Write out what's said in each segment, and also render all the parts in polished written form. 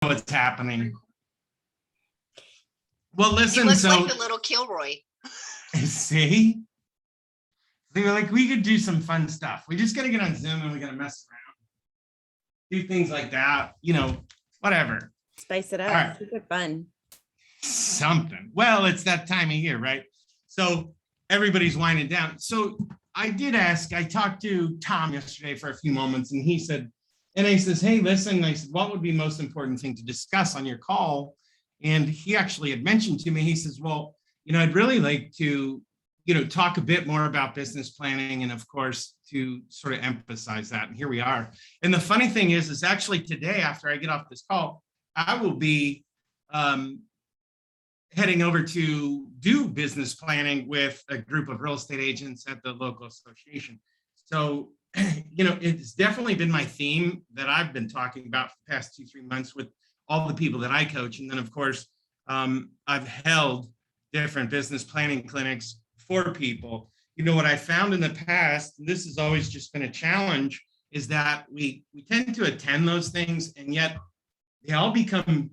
what's happening. Well, listen, He looks so like the little Kilroy. see, they were like, we could do some fun stuff. We just got to get on Zoom and we got to mess around, do things like that, whatever. Spice it up. All right. Keep it fun. Something. Well, it's that time of year, right? So everybody's winding down. So I did ask, I talked to Tom yesterday for a few moments, and he said, he says, hey, listen, I said, what would be most important thing to discuss on your call? And he actually had mentioned to me, he says, well, I'd really like to, talk a bit more about business planning, and of course, to sort of emphasize that. And here we are. And the funny thing is actually today, after I get off this call, I will be heading over to do business planning with a group of real estate agents at the local association. So, it's definitely been my theme that I've been talking about for the past 2-3 months with all the people that I coach. And then, of course, I've held different business planning clinics for people. What I found in the past, and this has always just been a challenge, is that we tend to attend those things, and yet they all become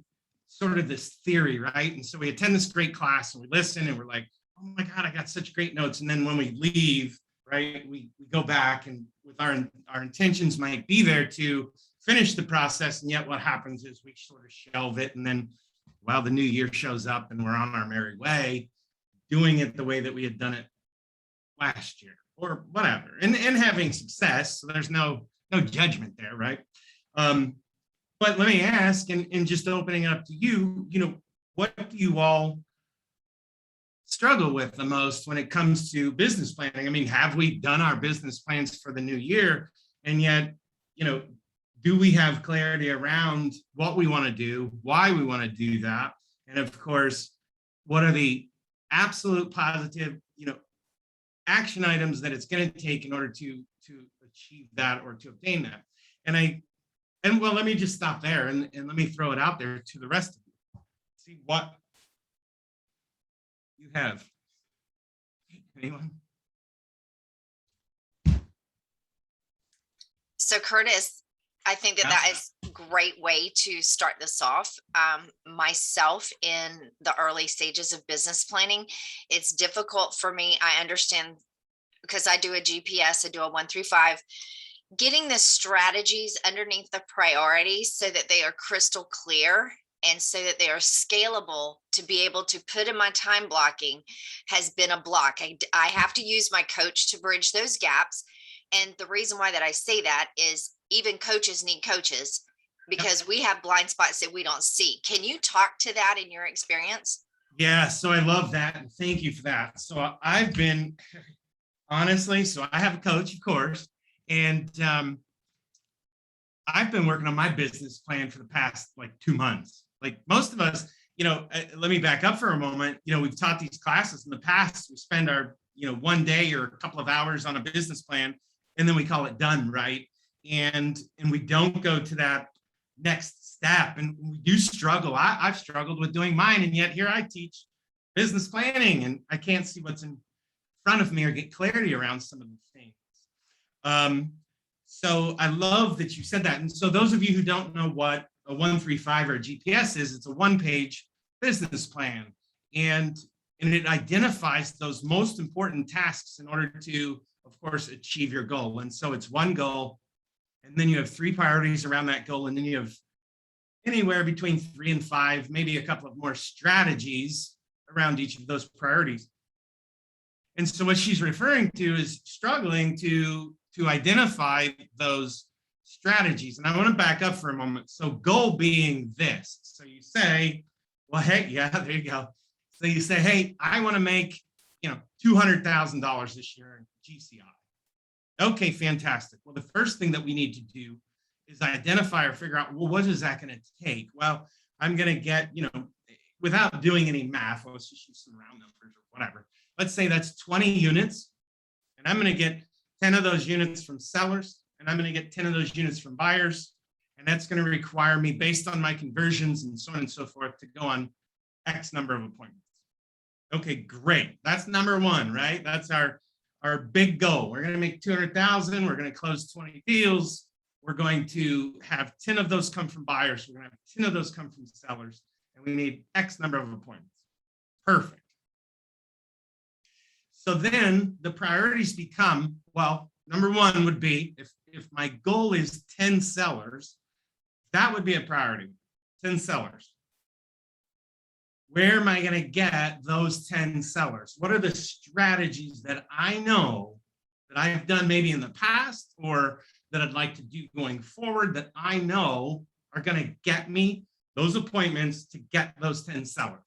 sort of this theory, right? And so we attend this great class and we listen and we're like, oh my God, I got such great notes. And then when we leave, right, we go back and with our intentions might be there to finish the process. And yet what happens is we sort of shelve it. And then, well, the new year shows up and we're on our merry way, doing it the way that we had done it last year or whatever, and having success. So there's no judgment there, right? But let me ask, and just opening it up to you, what do you all struggle with the most when it comes to business planning? I mean, have we done our business plans for the new year? And yet, do we have clarity around what we want to do, why we want to do that? And of course, what are the absolute positive, action items that it's going to take in order to achieve that or to obtain that? And well, let me just stop there and let me throw it out there to the rest of you. See what you have. Anyone? So Curtis, I think that is a great way to start this off. Myself, in the early stages of business planning, it's difficult for me. I understand because I do a GPS, I do a 1 through 5. Getting the strategies underneath the priorities so that they are crystal clear and so that they are scalable to be able to put in my time blocking has been a block. I have to use my coach to bridge those gaps. And the reason why that I say that is even coaches need coaches because we have blind spots that we don't see. Can you talk to that in your experience? Yeah, so I love that. And thank you for that. So I've been, honestly, so I have a coach, of course, and I've been working on my business plan for the past 2 months. Like most of us, let me back up for a moment. We've taught these classes in the past. We spend our, 1 day or a couple of hours on a business plan, and then we call it done, right? And we don't go to that next step. And we do struggle. I've struggled with doing mine. And yet here I teach business planning and I can't see what's in front of me or get clarity around some of the things. So I love that you said that. And so those of you who don't know what a 135 or a GPS is, it's a 1-page business plan. And it identifies those most important tasks in order to, of course, achieve your goal. And so it's one goal. And then you have 3 priorities around that goal. And then you have anywhere between 3 and 5, maybe a couple of more strategies around each of those priorities. And so what she's referring to is struggling to identify those strategies. And I want to back up for a moment. So goal being this. So you say, well, hey, yeah, there you go. So you say, hey, I want to make, $200,000 this year in GCI. Okay, fantastic. Well, the first thing that we need to do is identify or figure out, well, what is that going to take? Well, I'm going to get, without doing any math, let's just use some round numbers or whatever. Let's say that's 20 units, and I'm going to get 10 of those units from sellers, and I'm going to get 10 of those units from buyers. And that's going to require me, based on my conversions and so on and so forth, to go on X number of appointments. Okay, great. That's number one, right? That's our big goal. We're going to make 200,000. We're going to close 20 deals. We're going to have 10 of those come from buyers. We're going to have 10 of those come from sellers. And we need X number of appointments. Perfect. So then the priorities become, well, number one would be if my goal is 10 sellers, that would be a priority, 10 sellers. Where am I going to get those 10 sellers? What are the strategies that I know that I've done maybe in the past or that I'd like to do going forward that I know are going to get me those appointments to get those 10 sellers?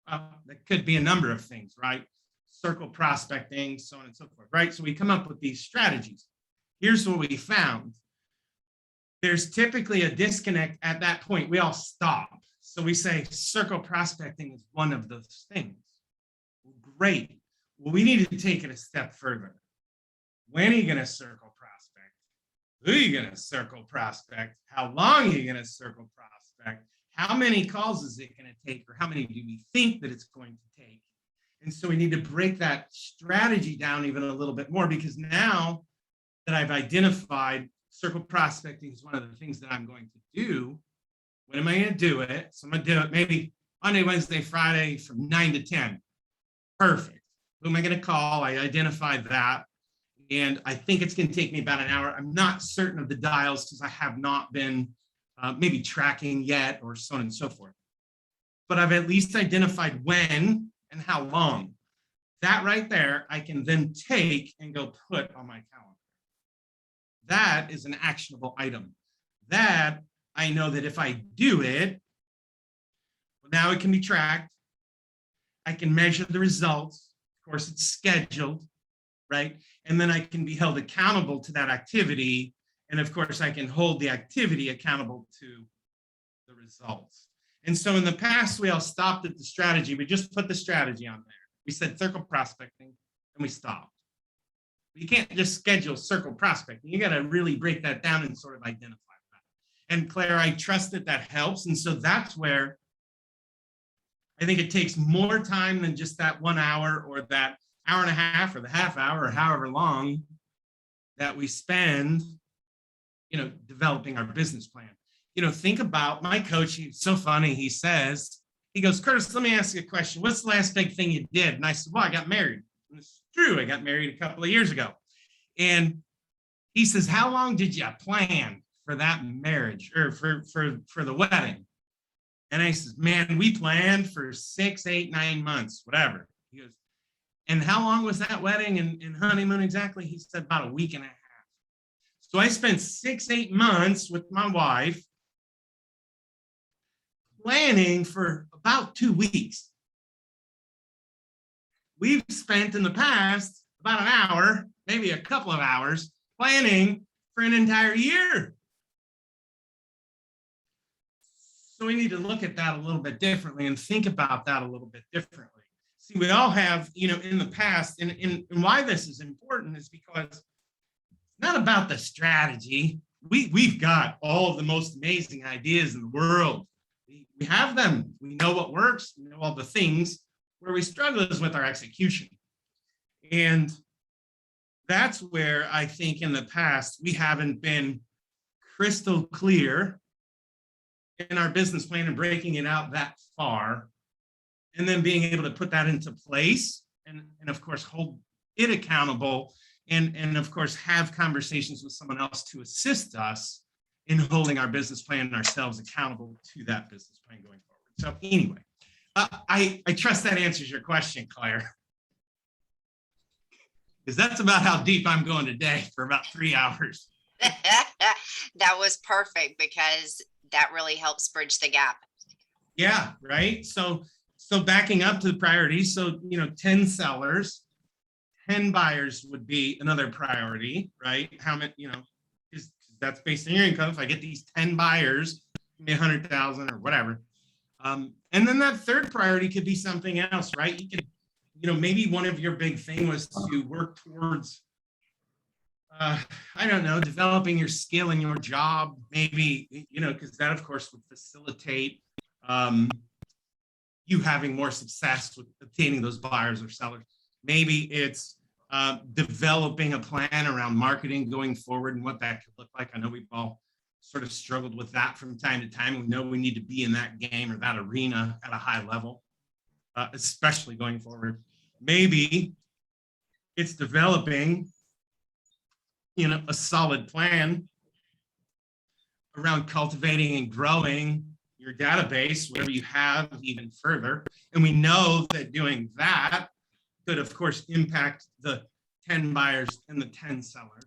That could be a number of things, right? Circle prospecting, so on and so forth, right? So we come up with these strategies. Here's what we found. There's typically a disconnect at that point. We all stop. So we say circle prospecting is one of those things. Well, great. Well, we need to take it a step further. When are you going to circle prospect? Who are you going to circle prospect? How long are you going to circle prospect? How many calls is it going to take, or how many do we think that it's going to take? And so we need to break that strategy down even a little bit more, because now that I've identified circle prospecting is one of the things that I'm going to do, when am I going to do it? So I'm going to do it maybe Monday, Wednesday, Friday from 9 to 10. Perfect. Who am I going to call? I identified that. And I think it's going to take me about an hour. I'm not certain of the dials because I have not been maybe tracking yet, or so on and so forth. But I've at least identified when and how long. That right there, I can then take and go put on my calendar. That is an actionable item. That I know that if I do it, well, now it can be tracked. I can measure the results. Of course, it's scheduled, right? And then I can be held accountable to that activity. And of course, I can hold the activity accountable to the results. And so in the past, we all stopped at the strategy. We just put the strategy on there. We said circle prospecting, and we stopped. You can't just schedule circle prospecting. You got to really break that down and sort of identify that. And Claire, I trust that that helps. And so that's where I think it takes more time than just that 1 hour or that hour and a half or the half hour or however long that we spend, developing our business plan. Think about my coach. He's so funny. He goes, Curtis, let me ask you a question. What's the last big thing you did? And I said, well, I got married. And it's true. I got married a couple of years ago. And he says, how long did you plan for that marriage or for the wedding? And I said, man, we planned for 6, 8, 9 months, whatever. He goes, and how long was that wedding and honeymoon exactly? He said about a week and a half. So I spent 6, 8 months with my wife planning for about 2 weeks. We've spent in the past about an hour, maybe a couple of hours, planning for an entire year. So we need to look at that a little bit differently and think about that a little bit differently. See, we all have, in the past, and why this is important is because it's not about the strategy. We've got all of the most amazing ideas in the world. We have them. We know what works. We know all the things. Where we struggle is with our execution. And that's where I think in the past, we haven't been crystal clear in our business plan and breaking it out that far, and then being able to put that into place and of course, hold it accountable and of course, have conversations with someone else to assist us in holding our business plan and ourselves accountable to that business plan going forward. So anyway, I trust that answers your question, Claire. Because that's about how deep I'm going today for about 3 hours. That was perfect because that really helps bridge the gap. Yeah, right. So backing up to the priorities. So, 10 sellers, 10 buyers would be another priority, right? How many, because that's based on your income. If I get these 10 buyers, maybe 100,000 or whatever. And then that third priority could be something else, right? You could, maybe one of your big thing was to work towards, I don't know, developing your skill in your job, maybe, because that of course would facilitate you having more success with obtaining those buyers or sellers. Maybe it's developing a plan around marketing going forward and what that could look like. I know we've all sort of struggled with that from time to time. We know we need to be in that game or that arena at a high level, especially going forward. Maybe it's developing, a solid plan around cultivating and growing your database, whatever you have, even further. And we know that doing that could, of course, impact the 10 buyers and the 10 sellers.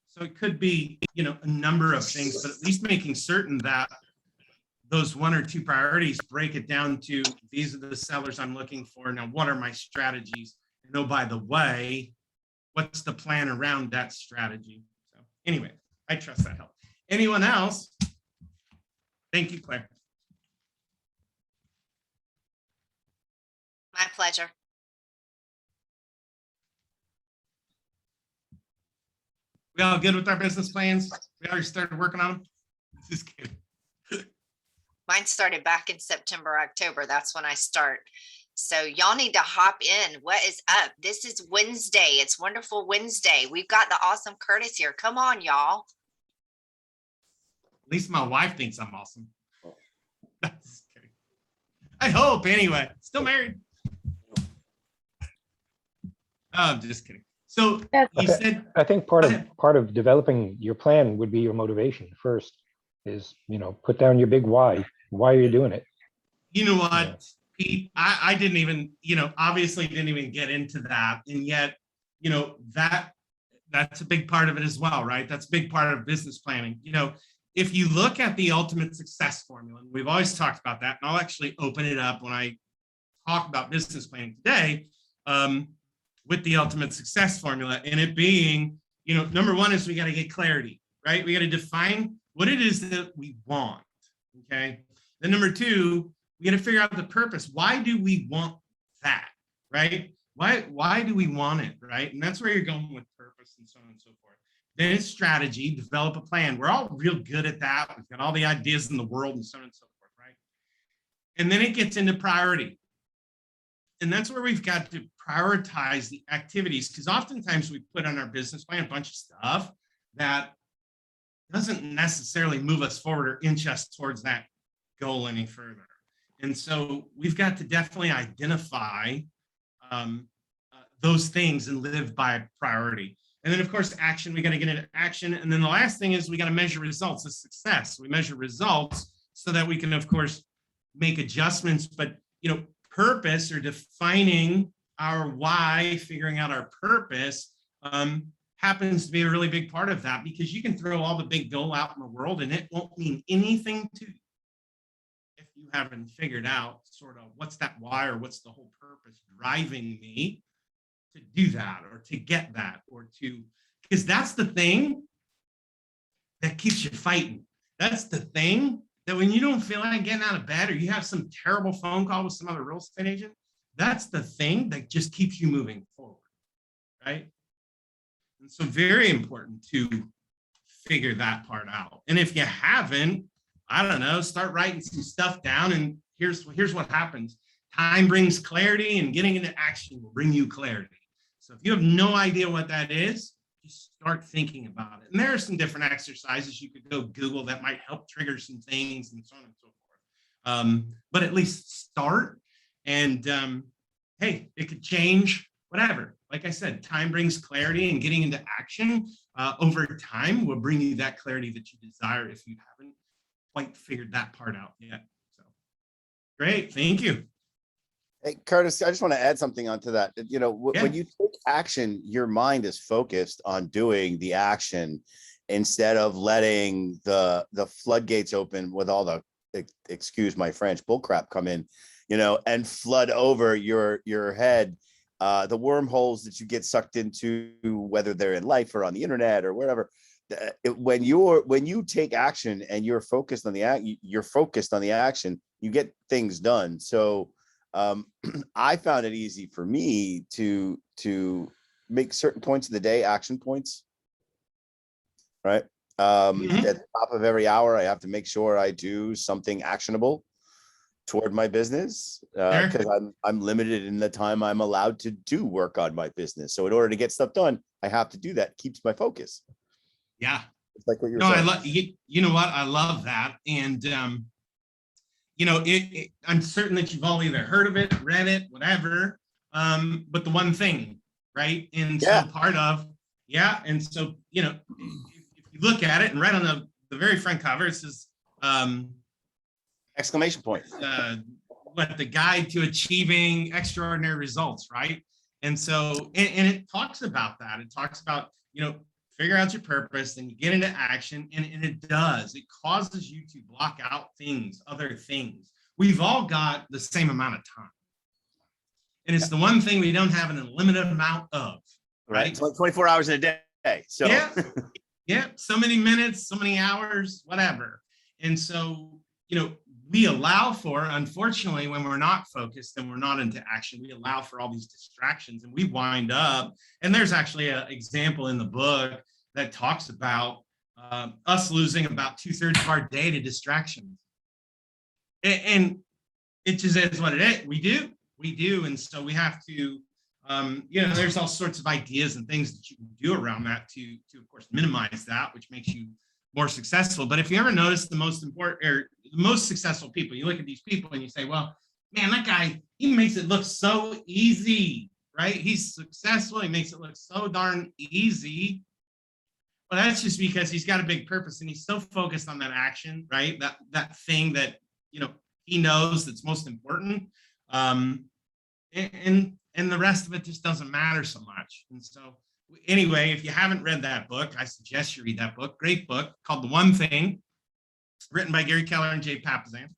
So it could be, a number of things, but at least making certain that those 1 or 2 priorities break it down to, these are the sellers I'm looking for. Now, what are my strategies? And oh, by the way, what's the plan around that strategy? So anyway, I trust that helped. Anyone else? Thank you, Claire. My pleasure. We all good with our business plans? We already started working on them? Just kidding. Mine started back in September, October. That's when I start. So y'all need to hop in. What is up? This is Wednesday. It's Wonderful Wednesday. We've got the awesome Curtis here. Come on, y'all. At least my wife thinks I'm awesome. Just kidding. I hope, anyway. Still married. I'm just kidding. So you said, I think part of developing your plan would be your motivation. First is, put down your big why. Why are you doing it? You know what, yeah. Pete, I didn't even, obviously didn't even get into that. And yet, that's a big part of it as well, right? That's a big part of business planning. If you look at the ultimate success formula, and we've always talked about that, and I'll actually open it up when I talk about business planning today, with the ultimate success formula, and it being, number one is we got to get clarity, right? We got to define what it is that we want, okay? Then number two, we got to figure out the purpose. Why do we want that, right? Why do we want it, right? And that's where you're going with purpose and so on and so forth. Then it's strategy, develop a plan. We're all real good at that. We've got all the ideas in the world and so on and so forth, right? And then it gets into priority. And that's where we've got to prioritize the activities, because oftentimes we put on our business plan a bunch of stuff that doesn't necessarily move us forward or inch us towards that goal any further. And so we've got to definitely identify those things and live by priority. And then, of course, action, we got to get into action. And then the last thing is we got to measure results of success. We measure results so that we can, of course, make adjustments. But, purpose or defining our why, figuring out our purpose happens to be a really big part of that, because you can throw all the big goal out in the world and it won't mean anything to you if you haven't figured out sort of what's that why or what's the whole purpose driving me to do that or to get that or to, because that's the thing that keeps you fighting. That's the thing that when you don't feel like getting out of bed or you have some terrible phone call with some other real estate agent, that's the thing that just keeps you moving forward, right? And so very important to figure that part out. And if you haven't, I don't know, start writing some stuff down, and here's what happens. Time brings clarity, and getting into action will bring you clarity. So if you have no idea what that is, just start thinking about it. And there are some different exercises you could go Google that might help trigger some things and so on and so forth. But at least start, and hey, it could change, whatever. Like I said, time brings clarity, and getting into action over time will bring you that clarity that you desire if you haven't quite figured that part out yet. So great, thank you. Hey, Curtis, I just want to add something onto that. When you take action, your mind is focused on doing the action instead of letting the floodgates open with all the, excuse my French, bullcrap come in, and flood over your head. The wormholes that you get sucked into, whether they're in life or on the internet or wherever. When you take action and you're focused on the action, you get things done. So I found it easy for me to make certain points of the day action points, right? At the top of every hour, I have to make sure I do something actionable. toward my business Sure. because I'm limited in the time I'm allowed to do work on my business. So in order to get stuff done, I have to do that. Keeps my focus. Yeah. It's like what you're No, I saying. love you know what? I love that. And you know, I'm certain that you've all either heard of it, read it, whatever. But the one thing, right? And Yeah. so part of, yeah. And so, you know, if you look at it and right on the very front cover, it says, Exclamation point. what the guide to achieving extraordinary results, right? And so, and it talks about that. It talks about, you know, figure out your purpose, then you get into action, and it does. It causes you to block out things, other things. We've all got the same amount of time. And it's the one thing we don't have an unlimited amount of. Right. It's like 24 hours in a day. So yeah. Yeah. So many minutes, so many hours, whatever. And so, you know, we allow for, unfortunately, when we're not focused and we're not into action, we allow for all these distractions and we wind up. And there's actually an example in the book that talks about us losing about 2/3 of our day to distractions. And it just is what it is. We do. And so we have to, you know, there's all sorts of ideas and things that you can do around that to of course, minimize that, which makes you more successful. But if you ever notice the most important or the most successful people, you look at these people and you say, well, man, that guy, he makes it look so easy, right? He's successful. He makes it look so darn easy. Well, that's just because he's got a big purpose and he's so focused on that action, right? That thing that, you know, he knows that's most important. And the rest of it just doesn't matter so much. And so anyway, if you haven't read that book, I suggest you read that book. Great book called The One Thing, written by Gary Keller and Jay Papasan.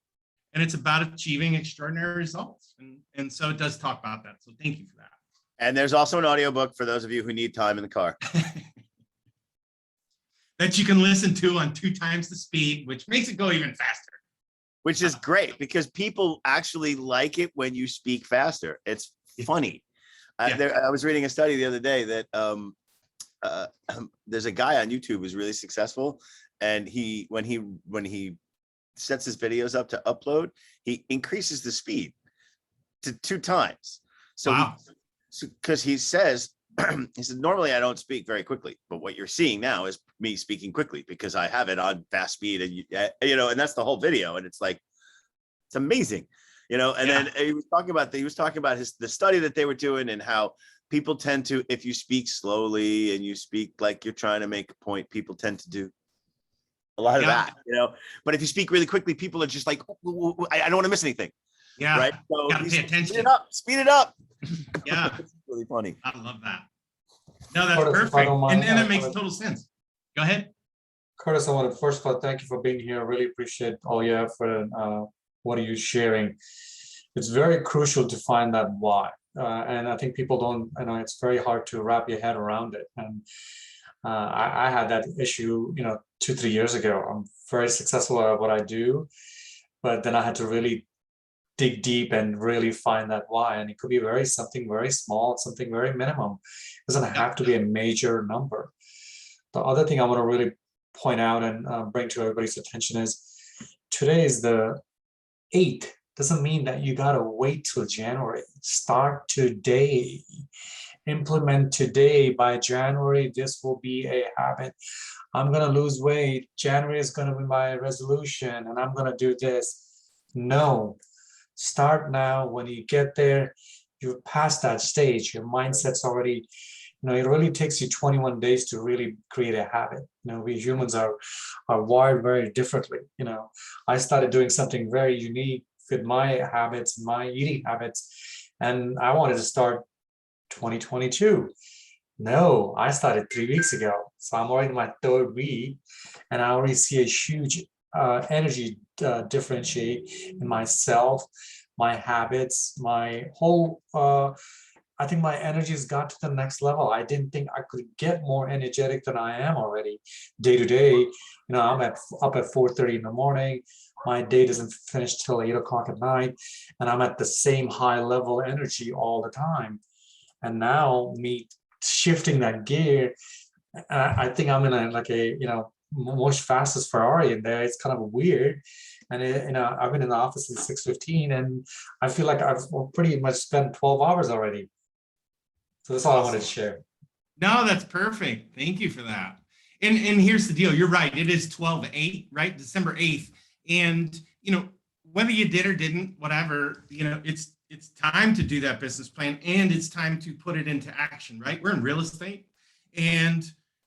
And it's about achieving extraordinary results. And so it does talk about that. So thank you for that. And there's also an audiobook for those of you who need time in the car. That you can listen to on 2 times the speed, which makes it go even faster. Which is great because people actually like it when you speak faster. It's funny. Yeah. I was reading a study the other day that there's a guy on YouTube who's really successful, and when he sets his videos up to upload, he increases the speed to 2 times. So wow. Because he says, he said, normally I don't speak very quickly, but what you're seeing now is me speaking quickly because I have it on fast speed, and you know, and that's the whole video, and it's like, it's amazing, you know. And then he was talking about the study that they were doing and how people tend to, if you speak slowly and you speak like you're trying to make a point, people tend to do a lot of that, you know. But if you speak really quickly, people are just like, I don't want to miss anything. Yeah. Right. So gotta pay attention. Speed it up. Yeah. It's really funny. I love that. No, that's perfect. And it makes total sense. Go ahead. Curtis, I want to first of all thank you for being here. I really appreciate all your effort and what are you sharing. It's very crucial to find that why. And I think people don't, you know, it's very hard to wrap your head around it. And I had that issue, you know, 2-3 years ago. I'm very successful at what I do, but then I had to really dig deep and really find that why. And it could be something very small, something very minimum. It doesn't have to be a major number. The other thing I want to really point out and bring to everybody's attention is today is the 8th. Doesn't mean that you got to wait till January. Start today. Implement today. By January, this will be a habit. I'm going to lose weight. January is going to be my resolution, and I'm going to do this. No. Start now. When you get there, you're past that stage. Your mindset's already, you know, it really takes you 21 days to really create a habit. You know, we humans are wired very differently. You know, I started doing something very unique with my habits, my eating habits, and I wanted to start 2022. No, I started 3 weeks ago. So I'm already in my 3rd week, and I already see a huge energy differentiate in myself, my habits, my whole, I think my energy has got to the next level. I didn't think I could get more energetic than I am already day to day. You know, I'm up at 4:30 in the morning. My day doesn't finish till 8 o'clock at night, and I'm at the same high level energy all the time. And now me shifting that gear, I think I'm in a, like a, you know, most fastest Ferrari in there. It's kind of weird. And I've been in the office since 6:15, and I feel like I've pretty much spent 12 hours already. So that's all I wanted to share. No, that's perfect. Thank you for that. And here's the deal. You're right. It is 12/8, right? December 8th. And, whether you did or didn't, whatever, it's time to do that business plan, and it's time to put it into action, right? We're in real estate. And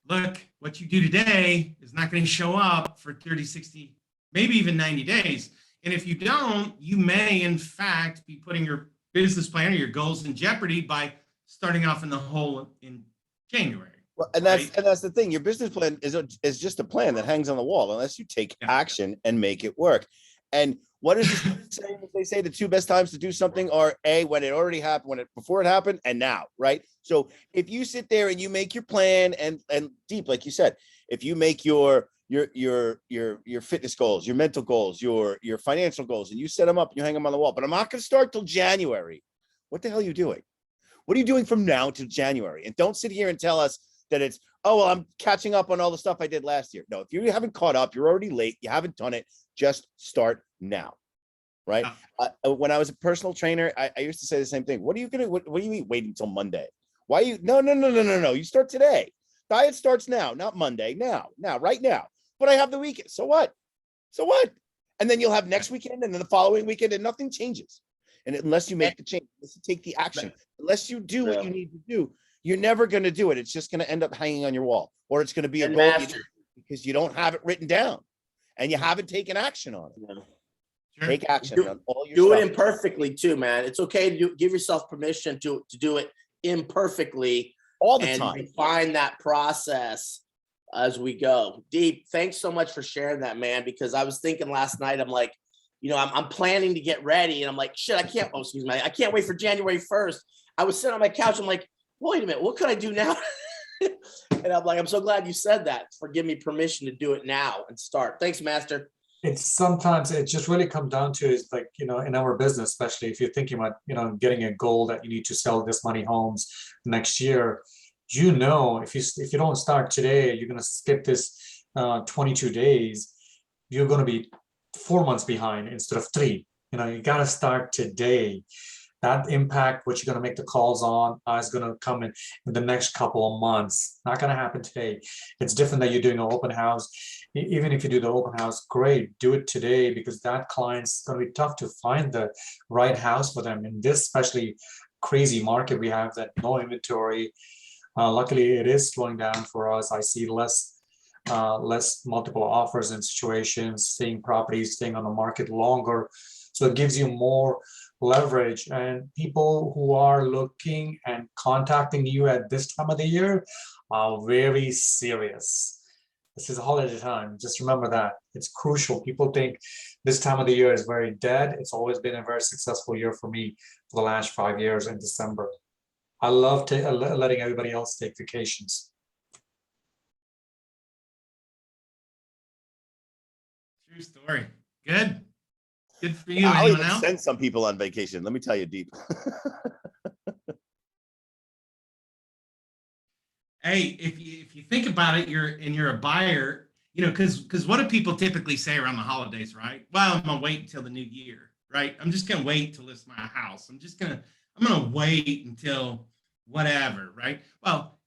look, what you do today is not going to show up for 30, 60, maybe even 90 days. And if you don't, you may, in fact, be putting your business plan or your goals in jeopardy by starting off in the hole in January. Well, and that's the thing. Your business plan is just a plan that hangs on the wall unless you take action and make it work. And what is this saying? They say the two best times to do something are A, when it already happened, before it happened, and now, right? So if you sit there and you make your plan and deep, like you said, if you make your fitness goals, your mental goals, your financial goals, and you set them up, you hang them on the wall. But I'm not going to start till January. What the hell are you doing? What are you doing from now to January? And don't sit here and tell us that it's, oh, well, I'm catching up on all the stuff I did last year. No, if you haven't caught up, you're already late. You haven't done it. Just start now, right? When I was a personal trainer, I used to say the same thing. What do you mean wait until Monday? Why you? No. You start today. Diet starts now, not Monday. Now, right now. But I have the weekend. So what? And then you'll have next weekend and then the following weekend, and nothing changes. And unless you make the change, unless you take the action, unless you do what you need to do, you're never going to do it. It's just going to end up hanging on your wall, or it's going to be a goal because you don't have it written down and you haven't taken action on it. Sure. Take action on all your do stuff. it imperfectly too, man. It's okay to give yourself permission to do it imperfectly all the and time. refine that process as we go. Deep, thanks so much for sharing that, man, because I was thinking last night, I'm like, I'm planning to get ready and I'm like, shit, I can't wait for January 1st. I was sitting on my couch. I'm like, wait a minute, what could I do now? And I'm like, I'm so glad you said that. For give me permission to do it now and start. Thanks, Master. It's sometimes it just really comes down to is like, in our business, especially if you're thinking about, getting a goal that you need to sell this many homes next year, if you don't start today, you're going to skip this 22 days, you're going to be 4 months behind instead of 3. You got to start today. That impact, what you're going to make the calls on, is going to come in the next couple of months. Not going to happen today. It's different that you're doing an open house. Even if you do the open house, great, do it today, because that client's going to be tough to find the right house for them in this especially crazy market we have, that no inventory. Luckily, it is slowing down for us. I see less multiple offers and situations, seeing properties staying on the market longer. So it gives you more leverage, and people who are looking and contacting you at this time of the year are very serious. This is a holiday time. Just remember that. It's crucial. People think this time of the year is very dead. It's always been a very successful year for me for the last 5 years in December. I love letting everybody else take vacations. True story. Good for you. I'll Anyone even else? send some people on vacation. Let me tell you, Deep. Hey, if you think about it, you're a buyer, because what do people typically say around the holidays, right? Well, I'm gonna wait until the new year, right? I'm just gonna wait to list my house. I'm gonna wait until whatever, right? Well,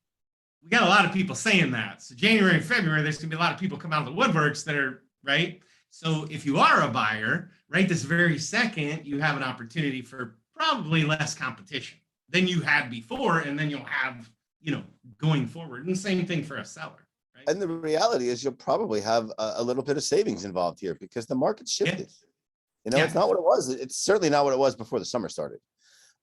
we got a lot of people saying that. So January and February, there's gonna be a lot of people come out of the woodworks that are right. So if you are a buyer, right, this very second, you have an opportunity for probably less competition than you had before, and then you'll have, going forward. And the same thing for a seller, right? And the reality is you'll probably have a little bit of savings involved here because the market shifted. It's not what it was. It's certainly not what it was before the summer started.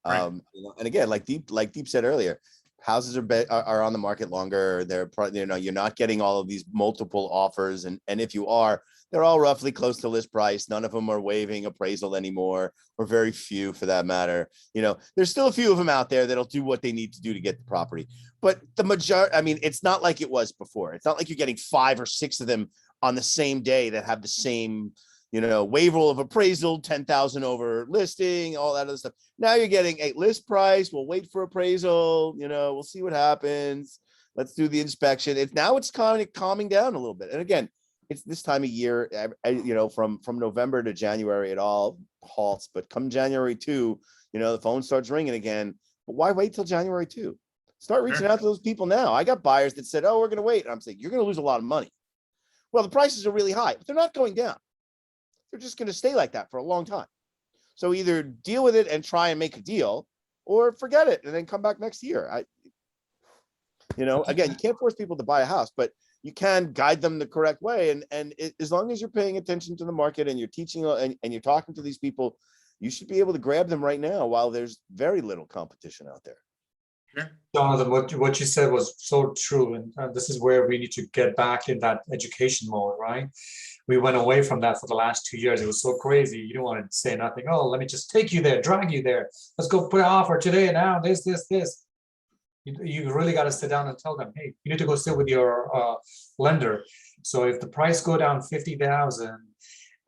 Right. And again, like Deep said earlier, houses are on the market longer. They're you're not getting all of these multiple offers, and if you are, they're all roughly close to list price. None of them are waiving appraisal anymore, or very few for that matter. There's still a few of them out there that'll do what they need to do to get the property, but the majority, it's not like it was before. It's not like you're getting 5 or 6 of them on the same day that have the same waiver of appraisal, 10,000 over listing, all that other stuff. Now you're getting a list price. We'll wait for appraisal. We'll see what happens. Let's do the inspection. It's kind of calming down a little bit. And again, it's this time of year, from November to January, it all halts. But come January 2, the phone starts ringing again. But why wait till January 2? Start reaching out to those people now. I got buyers that said, oh, we're going to wait. And I'm saying, you're going to lose a lot of money. Well, the prices are really high, but they're not going down. They're just going to stay like that for a long time. So either deal with it and try and make a deal, or forget it and then come back next year. Again, you can't force people to buy a house, but you can guide them the correct way. As long as you're paying attention to the market and you're teaching and you're talking to these people, you should be able to grab them right now while there's very little competition out there. Sure. Jonathan, what you said was so true. And this is where we need to get back in that education mode, right? We went away from that for the last 2 years. It was so crazy. You don't want to say nothing. Oh, let me just take you there, drag you there. Let's go put an offer today, now, this. You really got to sit down and tell them, hey, you need to go sit with your lender. So if the price go down 50,000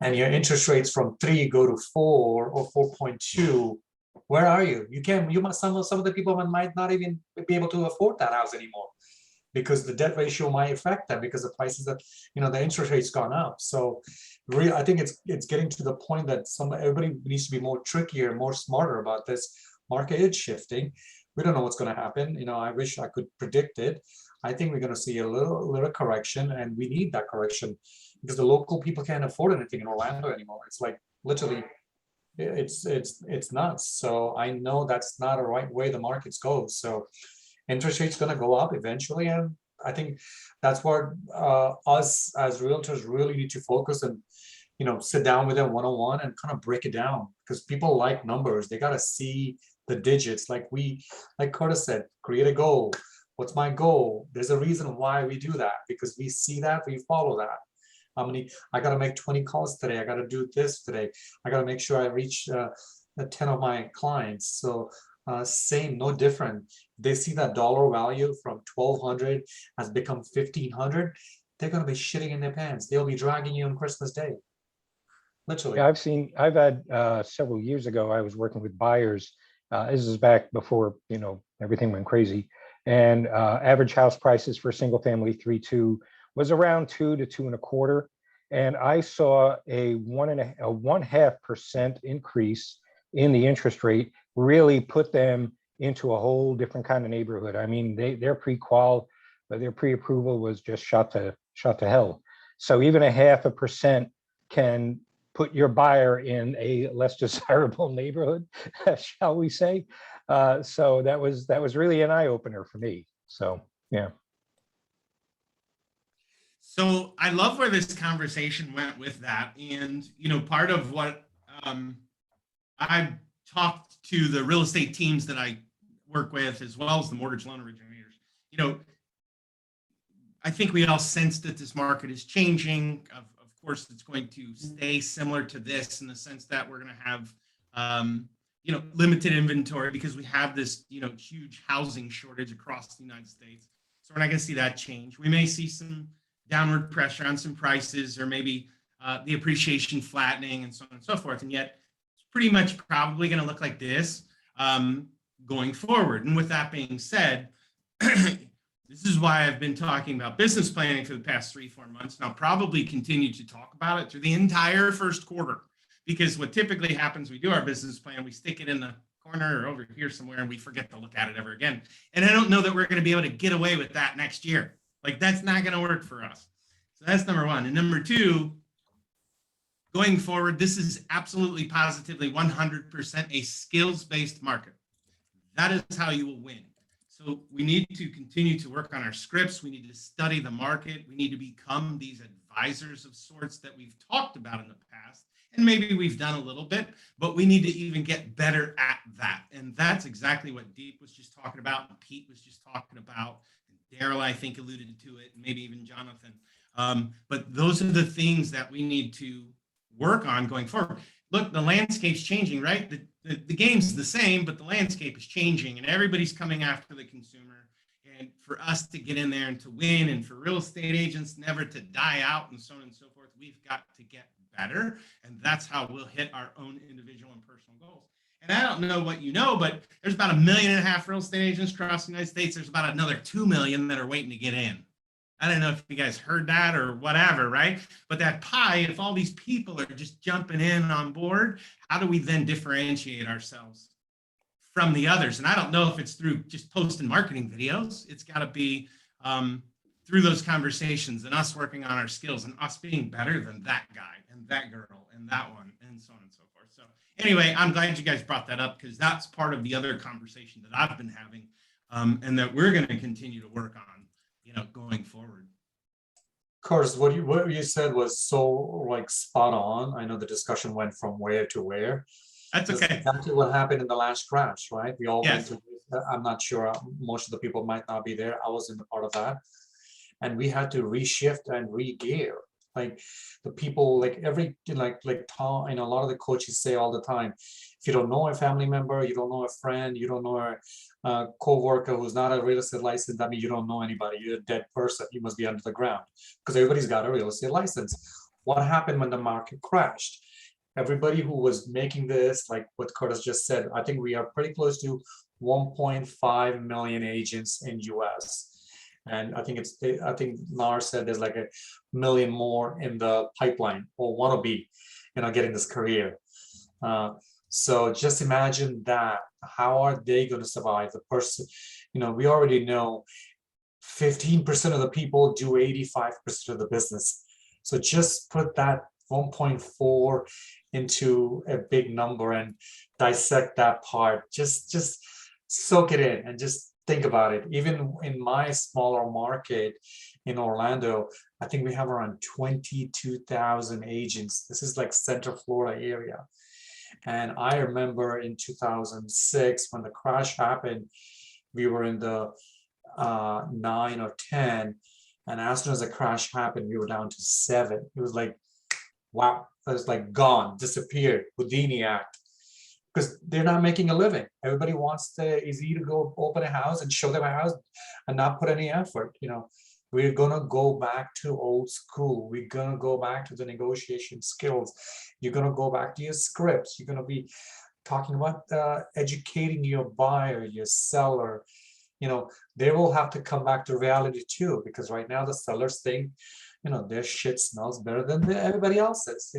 and your interest rates from 3 go to 4 or 4.2, where are you? Some of the people might not even be able to afford that house anymore, because the debt ratio might affect them, because the prices of, the interest rates gone up. So really, I think it's getting to the point that everybody needs to be more trickier, more smarter about this. Market is shifting. We don't know what's going to happen. I wish I could predict it. I think we're going to see a little correction, and we need that correction, because the local people can't afford anything in Orlando anymore. It's like literally, it's nuts. So I know that's not a right way the markets go. So interest rates going to go up eventually, and I think that's where us as realtors really need to focus and sit down with them one-on-one and kind of break it down, because people like numbers. They got to see the digits. Like Curtis said, create a goal. What's my goal? There's a reason why we do that, because we see that, we follow that. I got to make 20 calls today. I got to do this today. I got to make sure I reach 10 of my clients. So same, no different. They see that dollar value from 1,200 has become 1,500. They're going to be shitting in their pants. They'll be dragging you on Christmas Day. Literally. Yeah, I've had several years ago, I was working with buyers. This is back before, everything went crazy. And average house prices for single family 3.2 was around 2 to 2.25. And I saw a 1.5% increase in the interest rate really put them into a whole different kind of neighborhood. I mean, their pre-approval was just shot to hell. So even 0.5% can put your buyer in a less desirable neighborhood, shall we say? So that was really an eye opener for me. So yeah. So I love where this conversation went with that. And, part of what I've talked to the real estate teams that I work with, as well as the mortgage loan originators, I think we all sense that this market is changing. Of course, it's going to stay similar to this in the sense that we're going to have, limited inventory, because we have this, huge housing shortage across the United States. So we're not going to see that change. We may see some downward pressure on some prices, or maybe the appreciation flattening and so on and so forth. And yet it's pretty much probably going to look like this going forward. And with that being said, this is why I've been talking about business planning for the past 3-4 months, and I'll probably continue to talk about it through the entire first quarter, because what typically happens, we do our business plan, we stick it in the corner or over here somewhere, and we forget to look at it ever again. And I don't know that we're going to be able to get away with that next year. Like, that's not going to work for us. So that's number one. And number two, going forward, this is absolutely positively 100% a skills-based market. That is how you will win. So we need to continue to work on our scripts. We need to study the market. We need to become these advisors of sorts that we've talked about in the past. And maybe we've done a little bit, but we need to even get better at that. And that's exactly what Deep was just talking about, and Pete was just talking about, and Daryl, I think, alluded to it, and maybe even Jonathan. But those are the things that we need to work on going forward. Look, the landscape's changing, right? The game's the same, but the landscape is changing, and everybody's coming after the consumer. And for us to get in there and to win, and for real estate agents never to die out and so on and so forth, we've got to get better. And that's how we'll hit our own individual and personal goals. And I don't know what you know, but there's about 1.5 million real estate agents across the United States. There's about another 2 million that are waiting to get in. I don't know if you guys heard that or whatever, right? But that pie, if all these people are just jumping in on board, how do we then differentiate ourselves from the others? And I don't know if it's through just posting marketing videos. It's got to be through those conversations and us working on our skills and us being better than that guy and that girl and that one and so on and so forth. So anyway, I'm glad you guys brought that up because that's part of the other conversation that I've been having and that we're going to continue to work on, going forward. Curtis, what you said was so like spot on. I know the discussion went from where to where. That's okay. That's exactly what happened in the last crash, right? We all Yes. went to, I'm not sure, most of the people might not be there. I was in the part of that. And we had to reshift and re-gear. Like the people, like Tom, a lot of the coaches say all the time, if you don't know a family member, you don't know a friend, you don't know a co-worker who's not a real estate license, that means you don't know anybody. You're a dead person. You must be under the ground because everybody's got a real estate license. What happened when the market crashed? Everybody who was making this, like what Curtis just said, I think we are pretty close to 1.5 million agents in US. And I think Lars said there's like 1 million more in the pipeline or want to be, getting this career. So just imagine that. How are they going to survive? The person, we already know 15% of the people do 85% of the business. So just put that 1.4 into a big number and dissect that part. Just soak it in and just think about it. Even in my smaller market in Orlando, I think we have around 22,000 agents. This is like Central Florida area. And I remember in 2006, when the crash happened, we were in the 9 or 10. And as soon as the crash happened, we were down to 7. It was like, wow, it was like gone, disappeared, Houdini act. Because they're not making a living. Everybody wants is easy to go open a house and show them a house and not put any effort. We're gonna go back to old school. We're gonna go back to the negotiation skills. You're gonna go back to your scripts. You're gonna be talking about educating your buyer, your seller. They will have to come back to reality too, because right now the sellers think, their shit smells better than everybody else's,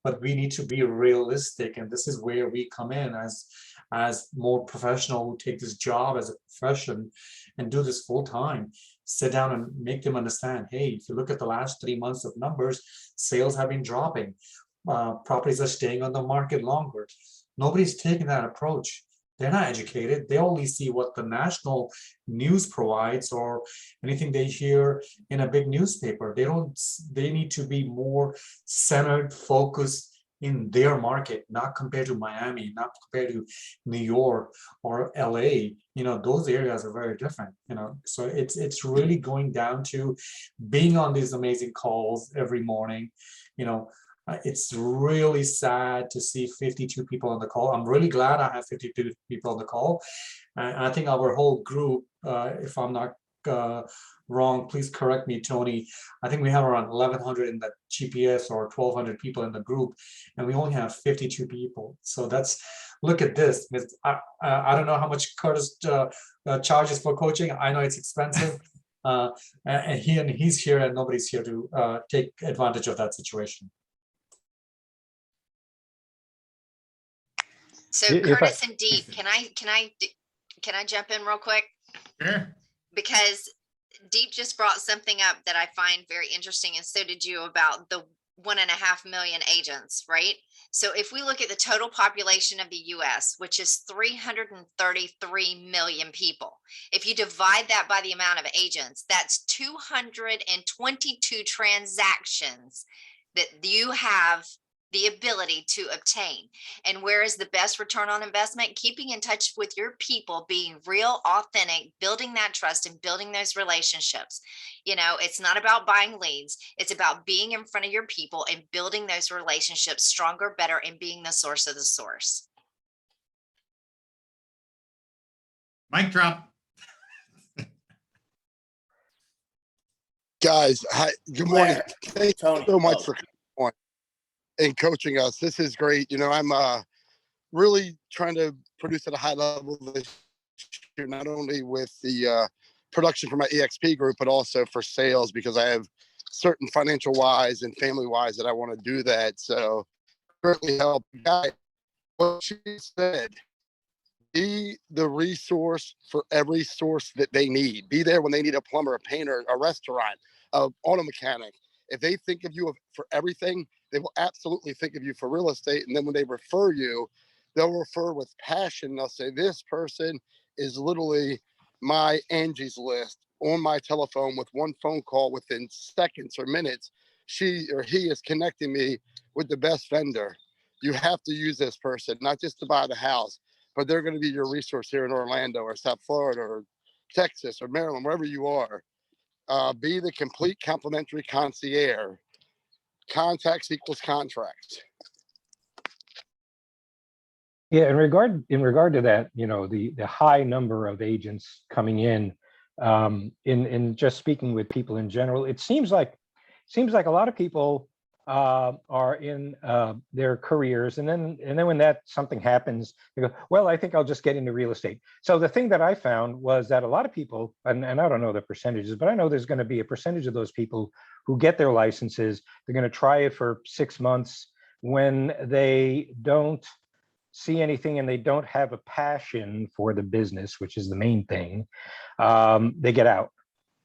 but we need to be realistic. And this is where we come in as more professional who take this job as a profession and do this full time. Sit down and make them understand, hey, if you look at the last 3 months of numbers, sales have been dropping. Properties are staying on the market longer. Nobody's taking that approach. They're not educated. They only see what the national news provides or anything they hear in a big newspaper. They need to be more centered, focused in their market, not compared to Miami, not compared to New York or LA. Those areas are very different, so it's really going down to being on these amazing calls every morning. It's really sad to see 52 people on the call. I'm really glad I have 52 people on the call. And I think our whole group, if I'm not wrong, please correct me, Tony. I think we have around 1,100 in the GPS or 1,200 people in the group, and we only have 52 people. So look at this. I don't know how much Curtis charges for coaching. I know it's expensive. And he's here and nobody's here to take advantage of that situation. So Curtis and Deep, can I jump in real quick? Sure. Because Deep just brought something up that I find very interesting, and so did you, about the 1.5 million agents, right? So if we look at the total population of the US, which is 333 million people, if you divide that by the amount of agents, that's 222 transactions that you have the ability to obtain. And where is the best return on investment? Keeping in touch with your people, being real, authentic, building that trust and building those relationships. It's not about buying leads. It's about being in front of your people and building those relationships stronger, better, and being the source of the source. Mic drop. Guys, hi, good morning. Thank you so much for coming on and coaching us. This is great. I'm really trying to produce at a high level this year, not only with the production for my EXP group, but also for sales because I have certain financial wise and family wise that I want to do that. So currently help guy. What she said, be the resource for every source that they need. Be there when they need a plumber, a painter, a restaurant, a auto mechanic. If they think of you for everything, they will absolutely think of you for real estate. And then when they refer you, they'll refer with passion. They'll say, this person is literally my Angie's List on my telephone with one phone call within seconds or minutes. She or he is connecting me with the best vendor. You have to use this person, not just to buy the house, but they're going to be your resource here in Orlando or South Florida or Texas or Maryland, wherever you are. Be the complete complimentary concierge. Contacts equals contracts. Yeah, in regard to that, you know, the high number of agents coming in just speaking with people in general, it seems like a lot of people are in their careers, and then when that something happens, they go, well, I think I'll just get into real estate. So the thing that I found was that a lot of people, and I don't know the percentages, but I know there's going to be a percentage of those people who get their licenses. They're going to try it for 6 months. When they don't see anything and they don't have a passion for the business, which is the main thing, they get out.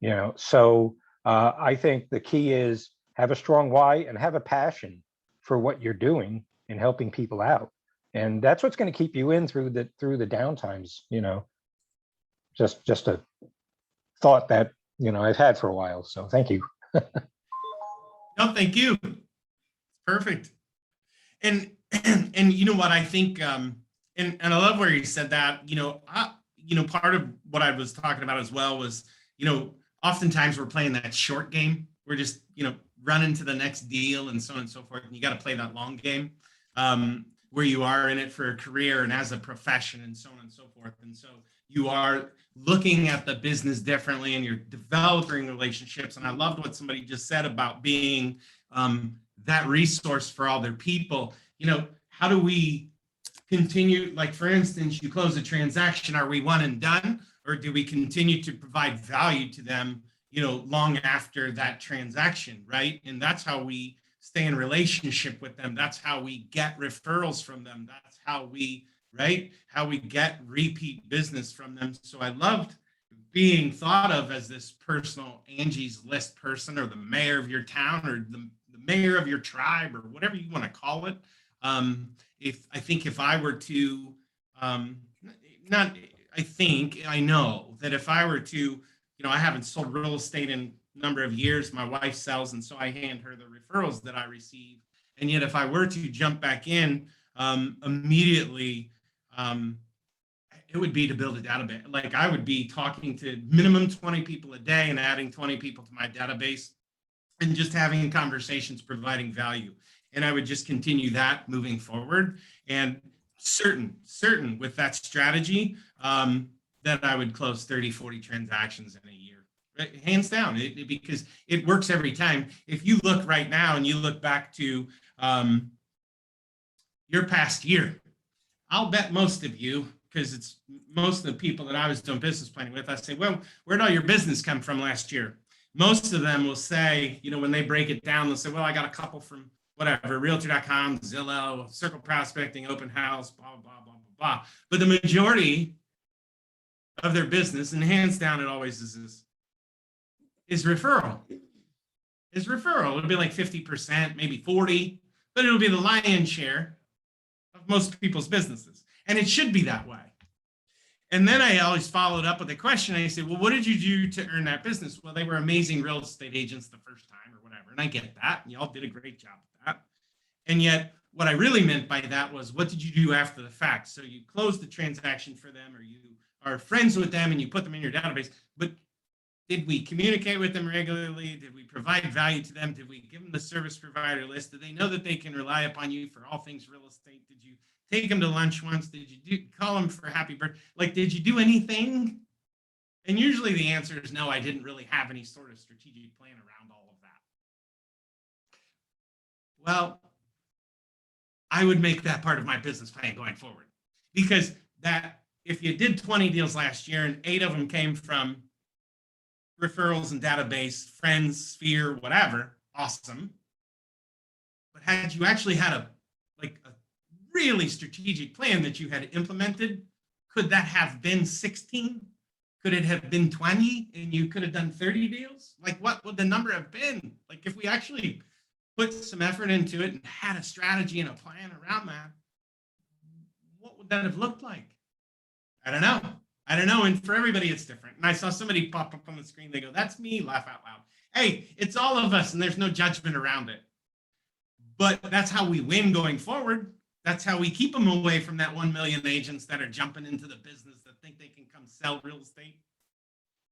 You know, so I think the key is have a strong why and have a passion for what you're doing and helping people out, and that's what's going to keep you in through the downtimes. You know, just a thought that, you know, I've had for a while. So thank you. No, thank you. Perfect. And you know what I think, and I love where you said that. You know, part of what I was talking about as well was, you know, oftentimes we're playing that short game. We're just, you know, running to the next deal and so on and so forth. And you got to play that long game, where you are in it for a career and as a profession and so on and so forth. And so you are looking at the business differently and you're developing relationships. And I loved what somebody just said about being that resource for all their people. You know, how do we continue? Like, for instance, you close a transaction, are we one and done? Or do we continue to provide value to them, you know, long after that transaction, right? And that's how we stay in relationship with them. That's how we get referrals from them. That's how we, right? How we get repeat business from them. So I loved being thought of as this personal Angie's List person, or the mayor of your town, or the mayor of your tribe, or whatever you want to call it. If I were to, I know that if I were to, you know, I haven't sold real estate in a number of years. My wife sells, and so I hand her the referrals that I receive. And yet, if I were to jump back in immediately, it would be to build a database. Like, I would be talking to minimum 20 people a day and adding 20 people to my database and just having conversations, providing value. And I would just continue that moving forward. And certain with that strategy, that I would close 30, 40 transactions in a year, right? Hands down, because it works every time. If you look right now and you look back to your past year, I'll bet most of you, because it's most of the people that I was doing business planning with, I say, well, where'd all your business come from last year? Most of them will say, you know, when they break it down, they'll say, well, I got a couple from whatever, Realtor.com, Zillow, Circle Prospecting, Open House, blah, blah, blah, blah, blah. But the majority of their business, and hands down, it always is referral. It'll be like 50%, maybe 40, but it'll be the lion's share of most people's businesses. And it should be that way. And then I always followed up with a question. I said, well, what did you do to earn that business? Well, they were amazing real estate agents the first time or whatever. And I get that. And y'all did a great job with that. And yet what I really meant by that was, what did you do after the fact? So you closed the transaction for them, or you are friends with them and you put them in your database. But did we communicate with them regularly? Did we provide value to them? Did we give them the service provider list? Did they know that they can rely upon you for all things real estate? Did you take them to lunch once? Did you call them for happy birthday? Like, did you do anything? And usually the answer is no, I didn't really have any sort of strategic plan around all of that. Well, I would make that part of my business plan going forward, because that if you did 20 deals last year and 8 of them came from referrals and database, friends, sphere, whatever, awesome. But had you actually had a really strategic plan that you had implemented, could that have been 16? Could it have been 20 and you could have done 30 deals? Like, what would the number have been? Like, if we actually put some effort into it and had a strategy and a plan around that, what would that have looked like? I don't know. And for everybody, it's different. And I saw somebody pop up on the screen. They go, that's me, laugh out loud. Hey, it's all of us and there's no judgment around it. But that's how we win going forward. That's how we keep them away from that 1 million agents that are jumping into the business that think they can come sell real estate.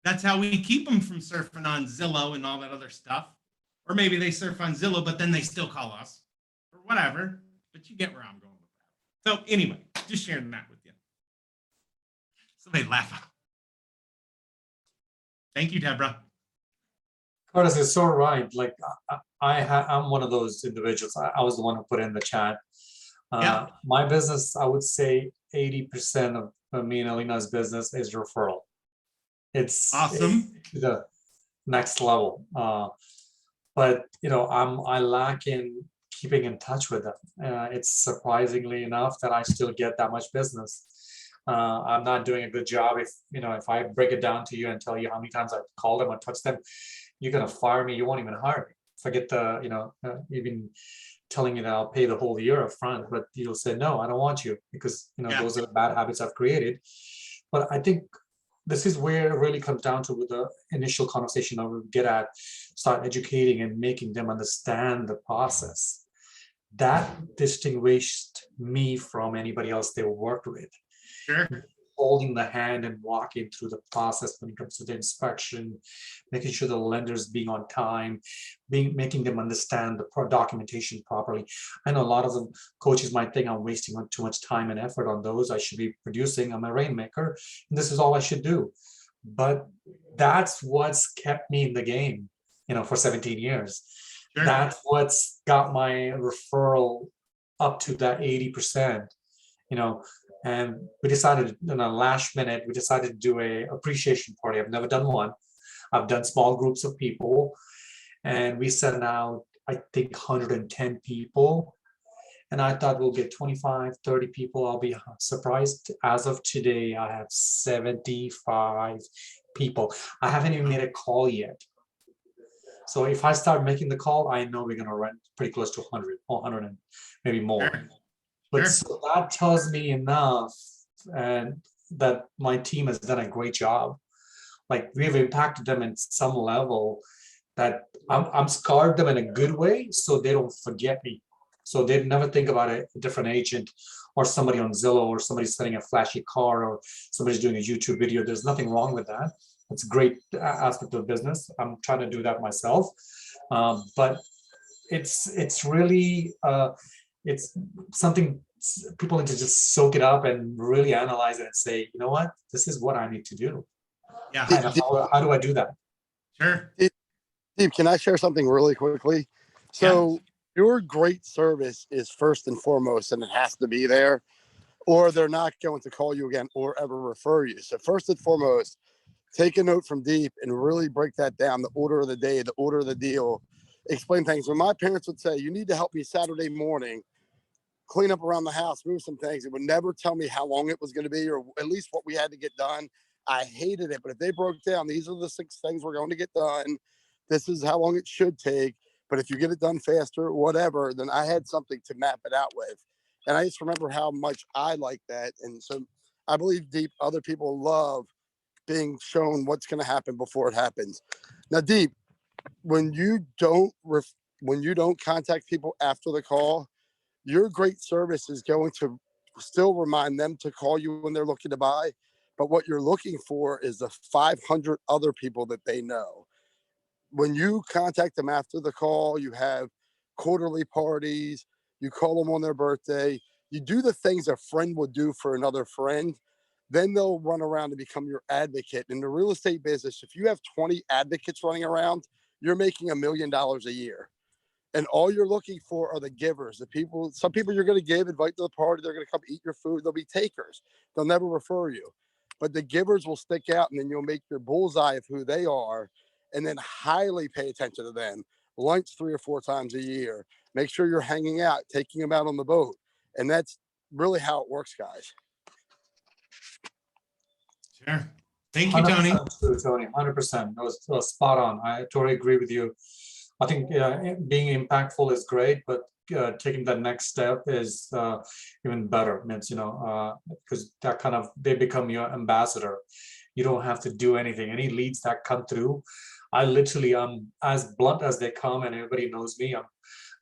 That's how we keep them from surfing on Zillow and all that other stuff. Or maybe they surf on Zillow, but then they still call us or whatever. But you get where I'm going with that. So anyway, just sharing that with you. Somebody laugh out. Thank you, Deborah. Curtis is so right. Like I'm one of those individuals. I was the one who put in the chat. Yeah. My business, I would say 80% of me and Alina's business is referral. It's awesome. It's the next level. But I lack in keeping in touch with them. It's surprisingly enough that I still get that much business. I'm not doing a good job. If I break it down to you and tell you how many times I've called them or touched them, you're gonna fire me. You won't even hire me. Forget even telling you that I'll pay the whole year up front, but you'll say, no, I don't want you because those are the bad habits I've created. But I think this is where it really comes down to the initial conversation I would get at, start educating and making them understand the process. That distinguished me from anybody else they worked with. Sure. Holding the hand and walking through the process when it comes to the inspection, making sure the lender's being on time, making them understand the documentation properly. I know a lot of the coaches might think I'm wasting too much time and effort on those. I should be producing. I'm a rainmaker, and this is all I should do. But that's what's kept me in the game, for 17 years. Sure. That's what's got my referral up to that 80%, and we decided in the last minute, we decided to do a appreciation party. I've never done one. I've done small groups of people, and we sent out, I think, 110 people. And I thought we'll get 25, 30 people. I'll be surprised. As of today, I have 75 people. I haven't even made a call yet. So if I start making the call, I know we're going to run pretty close to 100, 100 and maybe more. Sure. But so that tells me enough, and that my team has done a great job. Like, we've impacted them in some level that I'm scarred them in a good way, so they don't forget me. So they never think about a different agent or somebody on Zillow or somebody selling a flashy car or somebody's doing a YouTube video. There's nothing wrong with that. It's a great aspect of business. I'm trying to do that myself, but it's really it's something people need to just soak it up and really analyze it and say, you know what, this is what I need to do. Yeah. How do I do that? Sure. Steve, can I share something really quickly? So your great service is first and foremost, and it has to be there, or they're not going to call you again or ever refer you. So first and foremost, take a note from Deep and really break that down, the order of the day, the order of the deal, explain things. When my parents would say, you need to help me Saturday morning, clean up around the house, move some things, it would never tell me how long it was going to be, or at least what we had to get done. I hated it. But if they broke down, these are the 6 things we're going to get done, this is how long it should take, but if you get it done faster, whatever, then I had something to map it out with. And I just remember how much I like that. And so I believe Deep, other people love being shown what's going to happen before it happens. Now, Deep, when you don't contact people after the call, your great service is going to still remind them to call you when they're looking to buy. But what you're looking for is the 500 other people that they know. When you contact them after the call, you have quarterly parties, you call them on their birthday, you do the things a friend would do for another friend, then they'll run around and become your advocate. In the real estate business, if you have 20 advocates running around, you're making $1 million a year. And all you're looking for are the givers, the people. Some people you're going to give, invite to the party, they're going to come eat your food, they'll be takers. They'll never refer you. but the givers will stick out, and then you'll make your bullseye of who they are, and then highly pay attention to them. Lunch 3 or 4 times a year. Make sure you're hanging out, taking them out on the boat. And that's really how it works, guys. Sure. Thank you, Tony. 100% true, Tony. 100%. That was spot on. I totally agree with you. I think being impactful is great, but taking that next step is even better. Means, because that kind of, they become your ambassador. You don't have to do anything. Any leads that come through, I literally am as blunt as they come, and everybody knows me.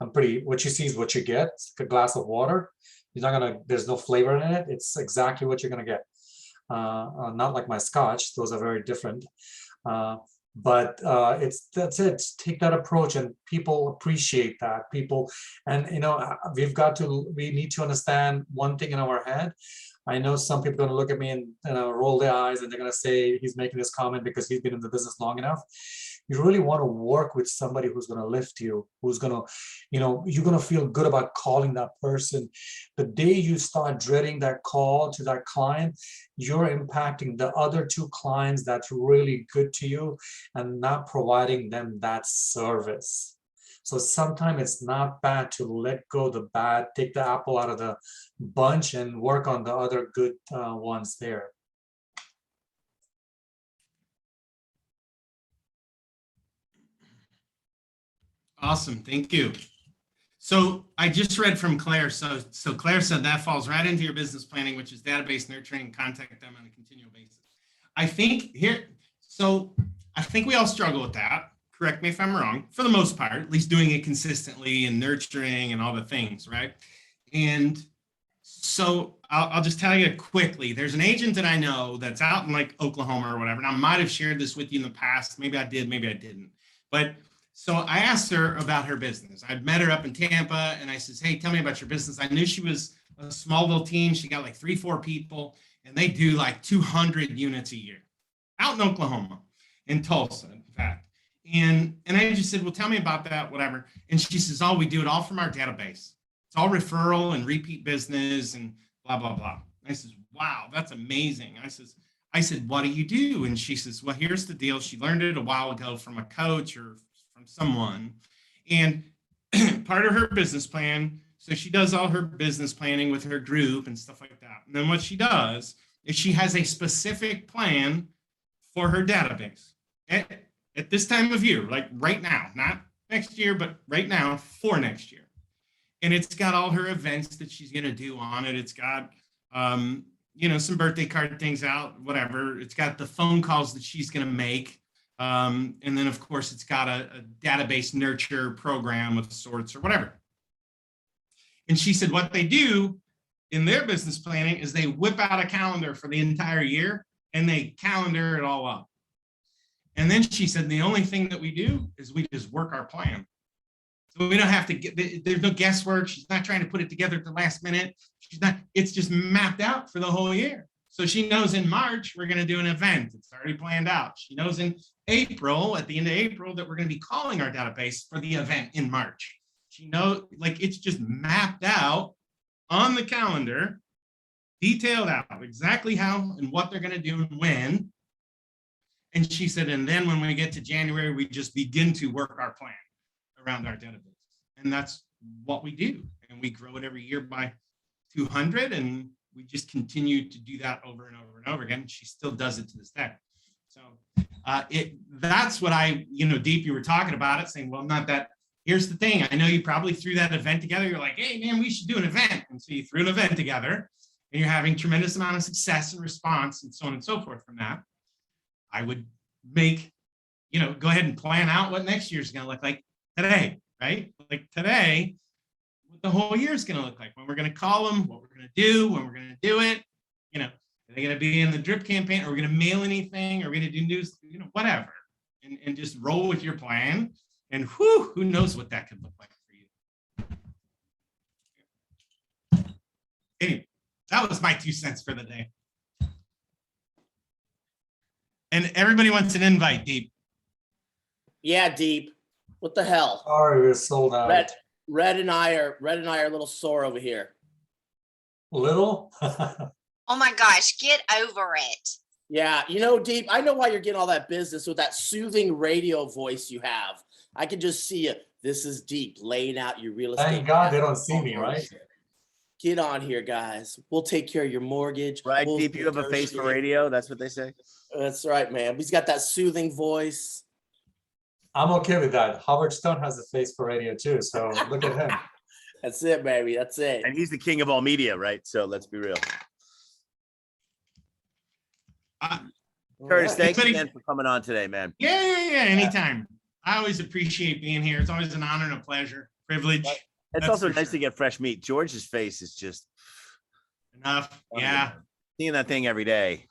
I'm pretty, what you see is what you get. It's like a glass of water. You're not gonna, there's no flavor in it. It's exactly what you're gonna get. Not like my scotch, those are very different. But that's it. Take that approach, and people appreciate that. People, and we need to understand one thing in our head. I know some people are going to look at me and roll their eyes, and they're going to say he's making this comment because he's been in the business long enough. You really want to work with somebody who's going to lift you, who's going to, you're going to feel good about calling that person. The day you start dreading that call to that client, you're impacting the other 2 clients that's really good to you and not providing them that service. So sometimes it's not bad to let go the bad, take the apple out of the bunch and work on the other good ones there. Awesome. Thank you. So I just read from Claire. So Claire said that falls right into your business planning, which is database nurturing and contact them on a continual basis. I think we all struggle with that. Correct me if I'm wrong, for the most part, at least doing it consistently and nurturing and all the things, right? And so I'll just tell you quickly, there's an agent that I know that's out in like Oklahoma or whatever. And I might have shared this with you in the past. Maybe I did, maybe I didn't. But so I asked her about her business. I'd met her up in Tampa, and I says, hey, tell me about your business. I knew she was a small little team. She got like 3-4 people, and they do like 200 units a year out in Oklahoma, in Tulsa, in fact. And I just said, well, tell me about that, whatever. And she says, oh, we do it all from our database. It's all referral and repeat business and blah, blah, blah. I says, wow, that's amazing. I said, what do you do? And she says, well, here's the deal. She learned it a while ago from a coach or from someone. And part of her business plan, so she does all her business planning with her group and stuff like that. And then what she does is she has a specific plan for her database at this time of year, like right now, not next year, but right now for next year. And it's got all her events that she's going to do on it. It's got, some birthday card things out, whatever. It's got the phone calls that she's going to make. And then, of course, it's got a database nurture program of sorts or whatever. And she said what they do in their business planning is they whip out a calendar for the entire year and they calendar it all up. And then she said, the only thing that we do is we just work our plan. So we don't have to there's no guesswork. She's not trying to put it together at the last minute. It's just mapped out for the whole year. So she knows in March, we're going to do an event. It's already planned out. She knows in April, at the end of April, that we're going to be calling our database for the event in March. She knows, like, it's just mapped out on the calendar, detailed out exactly how and what they're going to do and when. And she said, and then when we get to January, we just begin to work our plan around our database. And that's what we do. And we grow it every year by 200. And we just continue to do that over and over and over again. She still does it to this day. So that's what Deep, you were talking about it, saying, well, not that. Here's the thing. I know you probably threw that event together. You're like, hey, man, we should do an event. And so you threw an event together and you're having tremendous amount of success and response and so on and so forth from that. I would make, go ahead and plan out what next year's going to look like today, right? Like today, what the whole year is going to look like, when we're going to call them, what we're going to do, when we're going to do it, are they going to be in the drip campaign? Are we going to mail anything? Are we going to do news? Whatever. And just roll with your plan. And who knows what that could look like for you. Anyway, that was my 2 cents for the day. And everybody wants an invite, Deep. Yeah, Deep. What the hell? Sorry, we're sold out. Red and I are a little sore over here. Little? Oh my gosh, get over it. Yeah, you know, Deep, I know why you're getting all that business with that soothing radio voice you have. I can just see you. This is Deep laying out your real estate. Thank God they don't see me, right? Get on here, guys. We'll take care of your mortgage. Right, We'll Deep, you have a face for negotiate. radio. That's what they say. That's right, man. He's got that soothing voice. I'm okay with that. Howard Stone has a face for radio too, so look at him. That's it, baby. That's it. And he's the king of all media, right? So let's be real. Curtis, All right. thanks Anybody- again for coming on today, man. Yeah. Anytime. I always appreciate being here. It's always an honor and a pleasure, privilege. It's That's also for nice sure. to get fresh meat. George's face is just Enough. Yeah. seeing that thing every day.